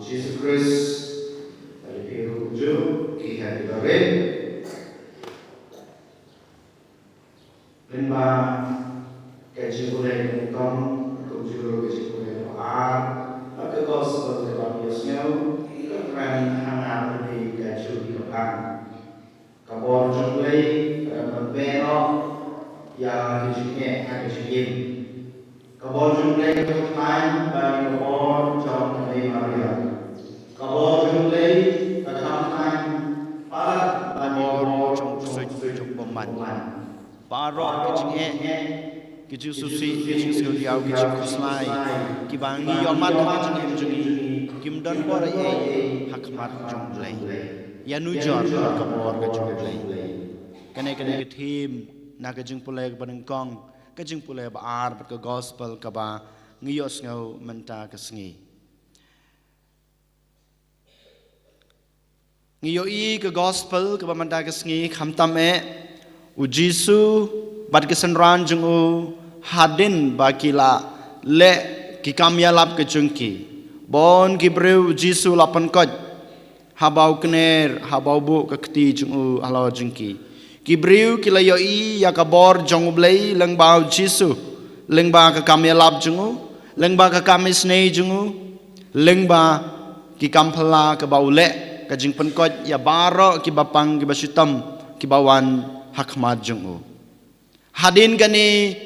Jesus Christ alipiru ju kiha dibare limba kajibule kong kujulu kajibule ar ke gospel ke baniosnyo ikatran hangat di kaju di depan kabor junglei berbeno yang dijinge ada jingin kabor junglei ketan bagi kabor jong dari Maria kabor junglei ketan parat bagi kabor jong peman Barok kecingnya, kecing susi, kecing seliau, kecing kuslai, kibangi yomat kecing jungi, kimdan borai hakmat junglai, yanujar kabor junglai, kene ketim, nak kecing pulai kebanengkong, kecing pulai baar ke gospel kaba ngiyos ngau menta kesengi. Ngiyoi ke gospel kaba menta kesengi kamtame. Ujisu bad kesenran jungu hadin bakila le kikam yalap kejungki bon gibreu Ujisu lapan kod habau kner habau bu kekti jungu halau jungki gibreu kila yoi yakabor jongu blei lengbau Ujisu lengba kekam yalap jungu lengba kekam isnei jungu lengba kikam pela kebau le kejing penkod ya baro kibapang kibasutam kibawan hakmat jungu hadin gani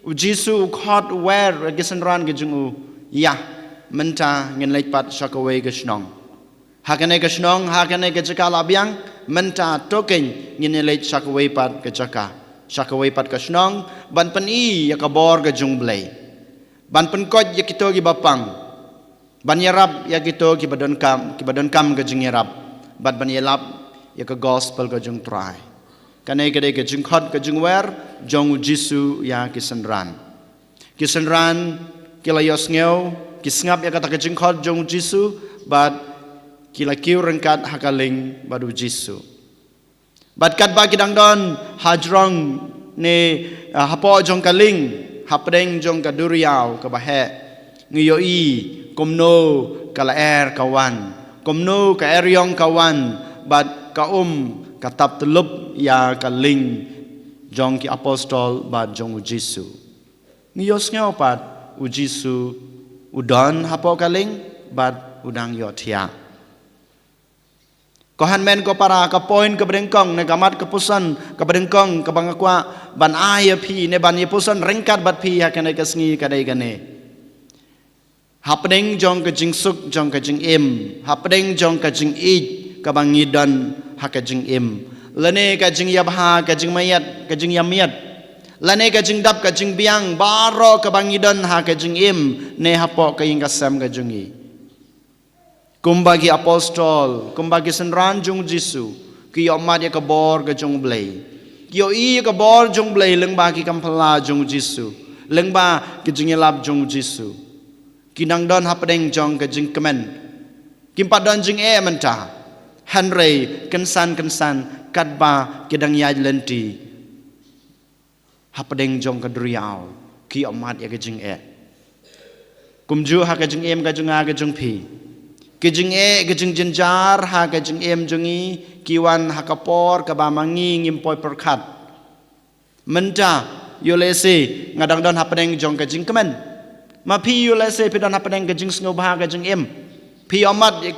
Ujisu khot wer gisenran ge jungu ya menta ngin lepat shakawai ge snong hakane ge snong hakane ge jakala biang menta token ngin leit shakawai pat ge jaka shakawai pat ge snong ban peni ya kabor ge jung blai ban pen kot ya kito gi bapang ban yarab ya kito ki badon kam ge jing yarab ban yalap ya ke gospel ge jung try kanai kadai ke jengkhot ke jengwer jong Ujisu ya kisenran kilayos ngeu kisngap ya kata ke jengkhot jong Ujisu bat kila kiu rengkat hakaling bad Ujisu bat kat ba kidang don hajrong ne hapo jong kaling hapdeng jong kaduriau ke bahe ngiyoi komno kala kawan komno ka eryong kawan bat katap telup ya kaling jong ki apostol bad jong Ujisu ngiyos ngau pat Ujisu udon hapo kaling bad udang yotia kohan men ko para ka point ke berengkong ne gamat kepusan ke berengkong ke bangakwa ban aya pi ne ban yepusan rengkat bat pi ya kene kesngi kadai gane hapdeng jong ke jingsuk jong ke jing im hapdeng jong ke jing ij kabangidon hakajing im lane kajing yabha kajing mayat kajing yamiat lane kajing dap kajing biang baro kabangidon hakajing im ne hapo kaying kasam kajungi kumbagi apostol kumbagi senran jung Jisu ki yomat ya kabor kajung blai yo i kabor jung blai lengba ki kampala jung Jisu lengba kajing yalap jung Jisu kinang don hapdeng jong kajing kemen kimpat don jing mentah Henry kensan katba kedang yaj lenti hapdeng jong kadriau ki amat ya kejing kumju ha kejing em kajung a kejung pi kejing kejing jenjar ha kejing em jungi kiwan hakapor kabamangi ngimpoi perkat menta yolese ngadang don hapdeng jong kejing kemen ma pi yolese pidon hapdeng kejing sngoba kejing em pi amat ya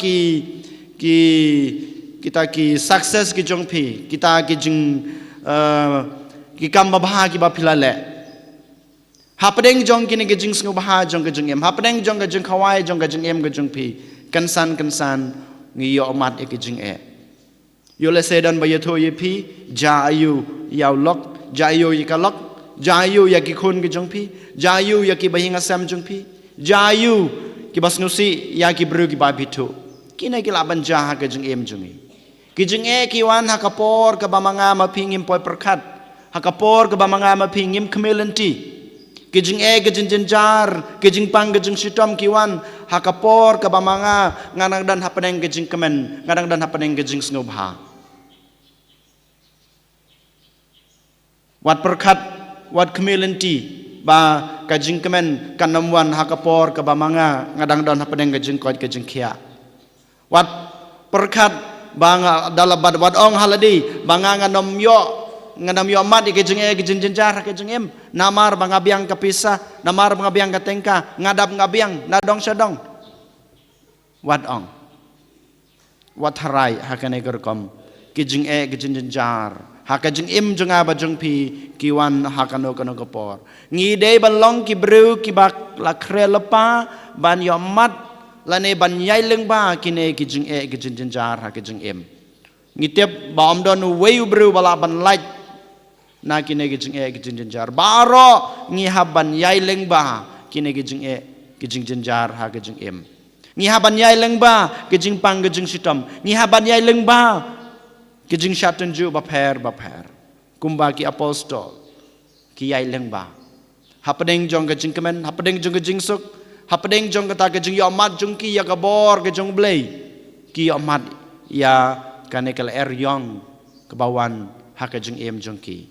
kita ki sukses ki jong pi kita ki jing ki kam babha ki ba philale hapdeng jong ki ne ki jing sngu bah jong ki jing em hapdeng jong ki jing khawai jong ki jing em ki jong pi kansan ngi yo mat ki jing yo le sedan ba yatho ye pi ja ayu yaw lok ja ayu yi ka lok ja ayu ya ki khun ki jong pi ja ayu ya ki bahinga sam jong pi ja ayu ki basnusi ya ki bru ki ba bithu kina kila banja ha kejeng em jungi kejeng kiwan hakapor ke bamanga mapingim poi perkat hakapor ke bamanga mapingim kemelenti kejeng kejeng jenjar kejeng pang kejeng sitom kiwan hakapor ke bamanga nganang dan hapeneng kejeng kemen nganang dan hapeneng kejeng snubha wat perkat wat kemelenti ba kajing kemen kanamwan hakapor ke bamanga ngadang dan hapeneng kejeng kod kejeng kia Wat perkat bang dalam bad ong haladi banga nganom yo mat ikejeng ikejeng jenjar ikejeng em namar banga biang kapisa namar banga biang katengka ngadap ngabiang nadong sedong wat ong wat harai hakane gerkom ikejeng ikejeng jenjar hakejeng em jenga bajeng pi kiwan hakano kono gopor ngide balong ki bru ki bak la kre lepa ban yo mat lane ban yai leng ba kine kijing kijing jenjar ha kijing em ngitep bom don wei bru bala ban light na kine kijing kijing jenjar baro ngi haban yai leng ba kine kijing kijing jenjar ha kijing em ngi haban yai leng ba kijing pang kijing sitom ngi haban yai leng ba kijing shatan ju ba pher kumba ki apostol ki yai leng ba hapadeng jong kijing kemen hapadeng jong kijing suk hapadeng jong kata kejeng yo mat jong ki ya kabor kejong blei ki yo mat ya kanekal yong kebawan ha kejeng em jong ki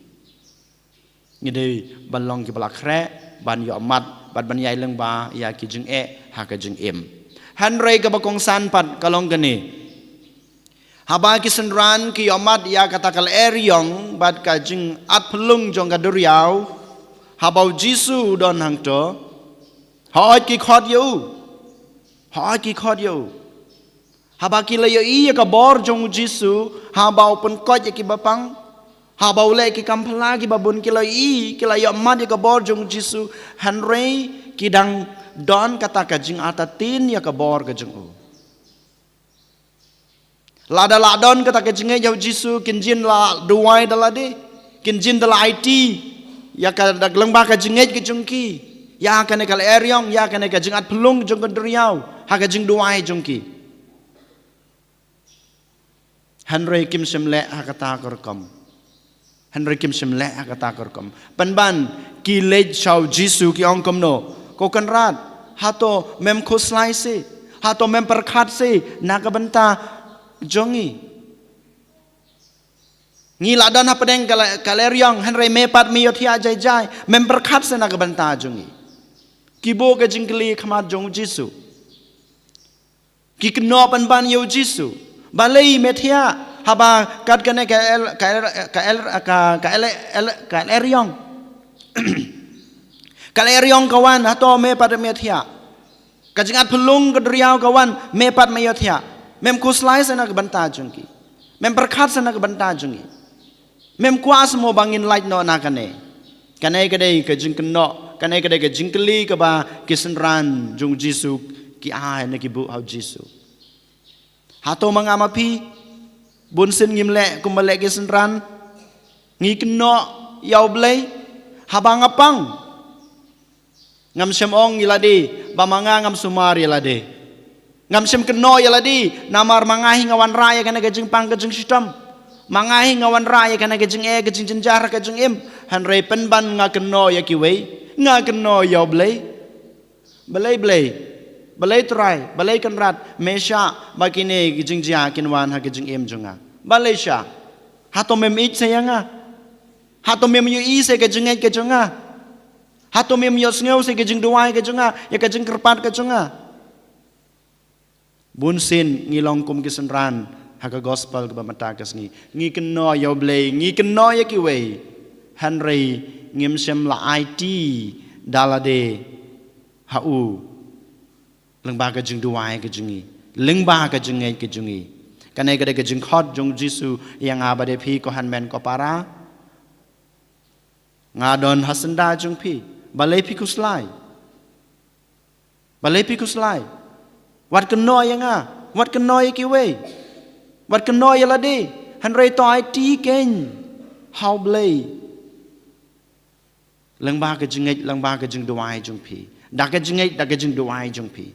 ngide balong ki balak kre ban yo mat ban yai leng ba ya kejeng ha kejeng em hanrei ka bakong san pat kalong gani haba ki senran ki yo mat ya kata kal yong bat kejeng at pelung jong ka duriau habau jisu don hang to hỏi kỳ khót yêu hà bà kỳ lấy ý cái bor trong Giêsu hà bảo pen coi cái bapang hà bảo lấy cái kampala cái babun kỳ lấy ý cái lấy mat cái bor trong Giêsu hanrei kỳ dang don kata kajing atatin ya cái bor kajing u la don kata kajing ya Giêsu kinjin la duai dalade kinjin dala IT ya ka dagleng ba kajing kajing ki ya kane kal eryong ya kane ka jing at pelung jong kendriau ha ka jing duai jong ki Henry Kim Simle ha kata korkom Henry Kim Simle ha kata korkom panban ki lej shau Jisu ki ong kom no ko kan rat ha to mem khoslai se ha to mem perkhat se na ka banta jongi ngi ladan ha pedeng kal eryong Henry mepat mi yothia jai mem perkhat se na ka banta jongi kibo ke jingkli khamat jong Jisu ki kno ban yo Jisu balei methia haba kat kane ka eryong kal eryong kawan ato me pat methia ka jingat phulung kedriau kawan me pat me yothia mem kuslai sana ke banta jongki mem perkhat sana ke banta jongi mem kuas mo bangin light no na kane kadai ke jingkno kanai kadai ke jingkeli ke ba kisenran jong Jisu ki ai na ki bu hau Jisu hato mangamapi bunsin ngimle kumale kisenran ngi kno yau blei habang apang ngam sem ong iladi ba manga ngam sumar iladi ngam sem kno iladi namar mangahi ngawan raya kana ke jing pang ke jing sitam mangahi ngawan raya kana ke jing jenjar ke jing em hanrei penban nga kno ya ki wei nga keno yo blei try balai kan rat mesha bakine gijing jia kinwan ha gijing em junga balai sha hato mem ich sayanga hato mem yu i se gijing ke junga hato mem yo sneu se gijing duai ke junga ya gijing kerpat ke junga bunsin ngilong kum kisenran ha ka gospel ke bamata kes ngi keno yo blei ngi keno ya ki wei hanrei ngim sem la IT dalade hau lengba ka jing duai ka jingi lengba ka jingai ka jingi kanai ka de ka jing khot jong Jisu yang abade phi ko hanmen ko para ngadon hasenda jong phi balai phi kuslai wat keno yanga wat keno ki we wat keno yalade hanrei to IT ken how blai lengba ke jing duai jong phi dak ke jing duai jong phi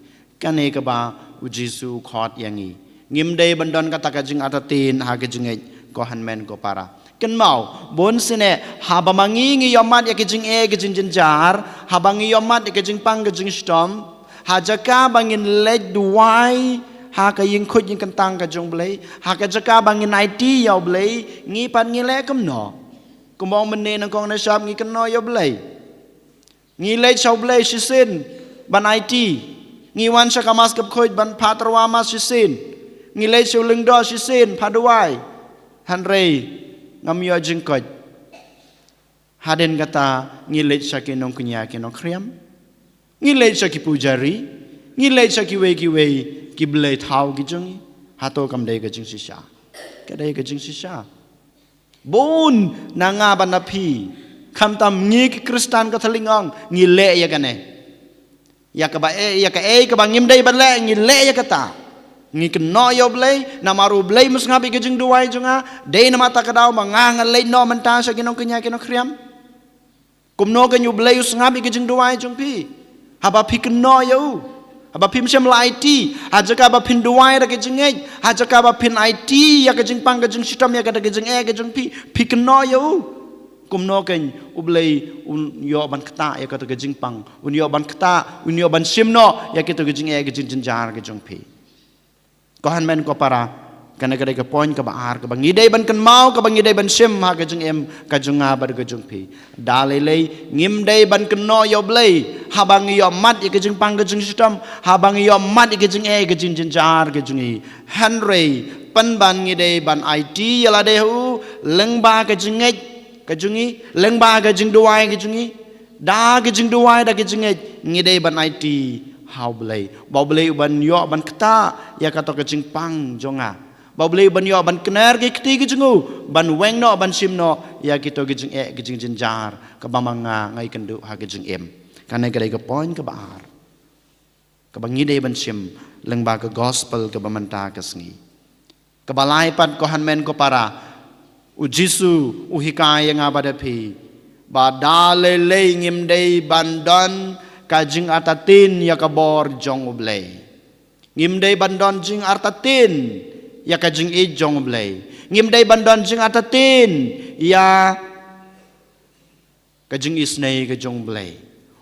kane ka ba u Jisu khot yangi ngim dei bandon kata ka jing atatin ha ke jing ko hanmen ko para ken mau bon sine ha ba mangi ngi yomat ya ke jing jenjar ha bangi yomat ya ke jing pang ke jing stom ha jaka bangin lej duai ha ka ying khut ying kantang ka jong blei ha ka jaka bangin IT yaw blei ngi pan ngi le kam no kumong mene nang kong na shop ngi keno yo blei ngi le chau blei shisin ban IT ngi wan sha kamas kap khoi ban patrawa mas shisin ngilei siu lưng do si sin paduai hanrei ngamyo jingkot haden kata ngilei saki nong kunya ki nong kriam ngilei saki pujari ngilei saki wei ki blei thau ki jungi hato kam dei ka jing sisa ka dei ka jing sisa bun nanga banapi kham tam ngi ki kristan ka thalingong ngile ya kane ya ka ba ya ka ba ngim dei ban le ngile ya kata ngi kno yo blei namaru blei musngabi ka jing duai junga dei namata ka daw manganga le no manta sa kinong kunya kinong kriam kumno ka nyu blei usngabi ka jing duai jung pi haba pi kno yo haba pim sem la IT ajaka ba pin duai da ka jing ei ajaka ba pin IT ya ka jing pang ka jing system ya ka da ka jing ka jing pi kno yo kumno ken ublei un yo ban kata ya ka ta ka jing pang un yo ban kata un yo ban simno ya ka ta ka jing ka jing jar ka jing pi kohan men ko para kana kada ka point ka baar ka bangidai ban kan mau ka bangidai ban sim ha ka jung em ka jung nga bar ka jung pi dalelei ngim dai ban kan no yo blei ha bang yo mat ka jung pang ka jung system ha bang yo mat ka jung ka jing jar ka jung i hanrei pan ban ngidai ban IT yala de hu lengba ka jung ka jung i lengba ka jung duai ka jung i da ka jung duai da ka jung ngidai ban IT how blei ba blei ban yo ban kata ya kata ka jing pang jonga ba blei ban yo ban kner ki kti ki jungu ban weng no ban sim no ya kito ki jing jing jar ka ba manga ngai kan du ha ki jing em kan ai ka dai ka point ka baar ka bangi dei ban sim leng ba ka gospel ka ba manta ka sngi ka balai pat ko han men ko para u jisu u hikaya nga ba da phi ba dale le ngim dei ban don kajing atatin ya kabor jong ublei ngim dei bandon jing artatin ya kajing i jong ublei ngim dei bandon jing atatin ya kajing isnei ka jong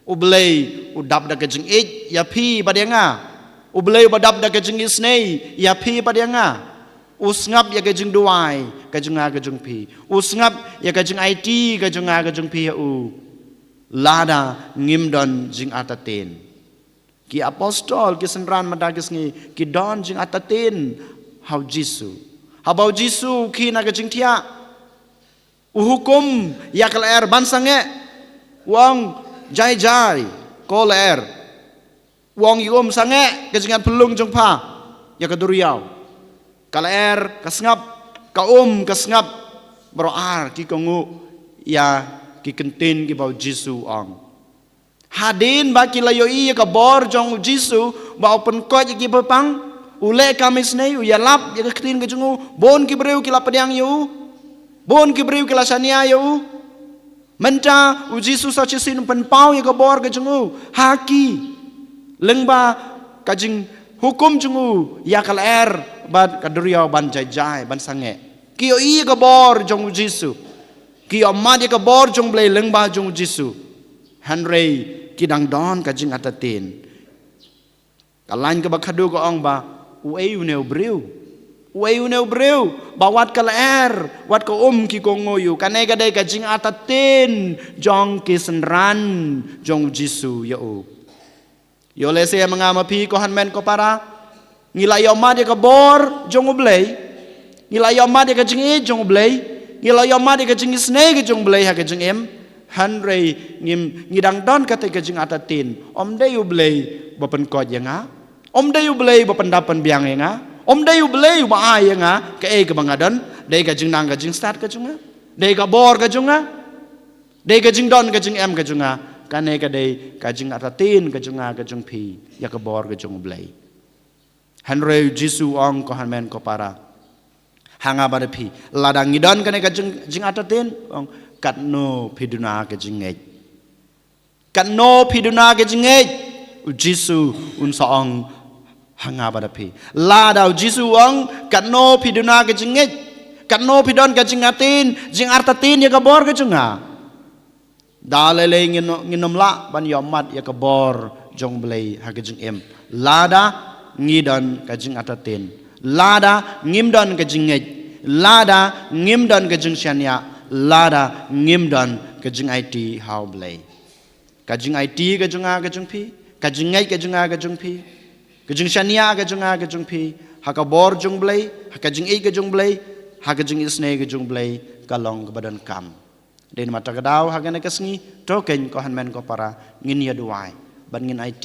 ublei udap da kajing i ya phi badenga ublei badap da kajing isnei ya phi badenga usngap ya kajing duai kajing a kajing phi usngap ya kajing IT kajing a kajing phi u lada ngimdon jing atatin ki apostol ki senran madagis ngi ki don jing atatin how jisu habau jisu ki naga jing tia uhukum yakal er bansange wong jai koler wong yum sange kejingan pelung jong pa ya kaduriau kala er kasngap kasngap beroar ki kongu ya ki kentin ki bau jisu ong hadin ba ki layo i ka bor jong jisu ba open ko ki bepang ule kamis nei u ya lap ya kentin ke jungu bon ki breu ki lapadiang yu bon ki breu ki lasania yu menta u jisu sa chi sin pen pau ya ka bor ke jungu haki lengba kajing hukum jungu ya kal er ba kaduriau ban jai ban sange ki o i ka bor jong jisu ki omad ka bor jong blei lengba jong jisu hanrei ki dang don ka jing atatin kalain ka bakhadu ko ong ba ueu neu breu ba wat kala er wat ko ki ko ngoyu kanai ka dai ka jing atatin jong ki senran jong jisu ya o yo le se mangama pi ko han men ko para ngilai omad ka bor jong blei ngilai omad ka jing e jong blei ngila yo ma de ka jing snei ka jong blei ha ka jing em hanrei ngidang don ka te ka jing atatin om de yu blei ba pen ko yanga om de yu blei ba pen dapan biang yanga om de yu blei ba ai yanga ka e ka bangadon de ka jing nang ka jing start ka junga de ka bor ka junga de ka jing don ka jing em ka junga ka ne ka de ka jing atatin ka junga ka jung pi ya ka bor ka jung blei hanrei jisu ong ko han men ko para hanga pada pi ladang ngidon kane ka jing atatin ong katno piduna ka jingej katno piduna ka jingej jisu un saong hanga pada pi ladau jisu ong katno piduna ka jingej katno pidon ka jingatin jing artatin ya ka bor ka junga dalele nginom la ban yomat ya ka bor jong blei ha ka jing em lada ngidon ka jing atatin lada ngimdon ka jingej lada ngimdon ka jing syania lada ngimdon ka jing IT how blei ka jing IT ka junga ka jung pi ka jingej ka junga ka jung pi ka jing syania ka junga ka jung pi haka bor jung blay haka jing i ke jung blay haka jing isne ke jung blay kalong ke badan kam den mata kadaw haka na kasngi token ko hanmen ko para ngin ya duai ban ngin IT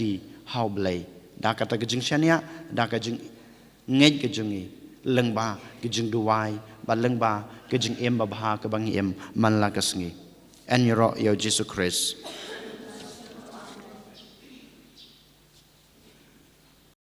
how blay da kata ke jing shania da ka jing ngej ke jung i leng ba ke jing duai ba leng ba ke jing em ba ke bang em man la kasngi en yoro yo Jesus Christ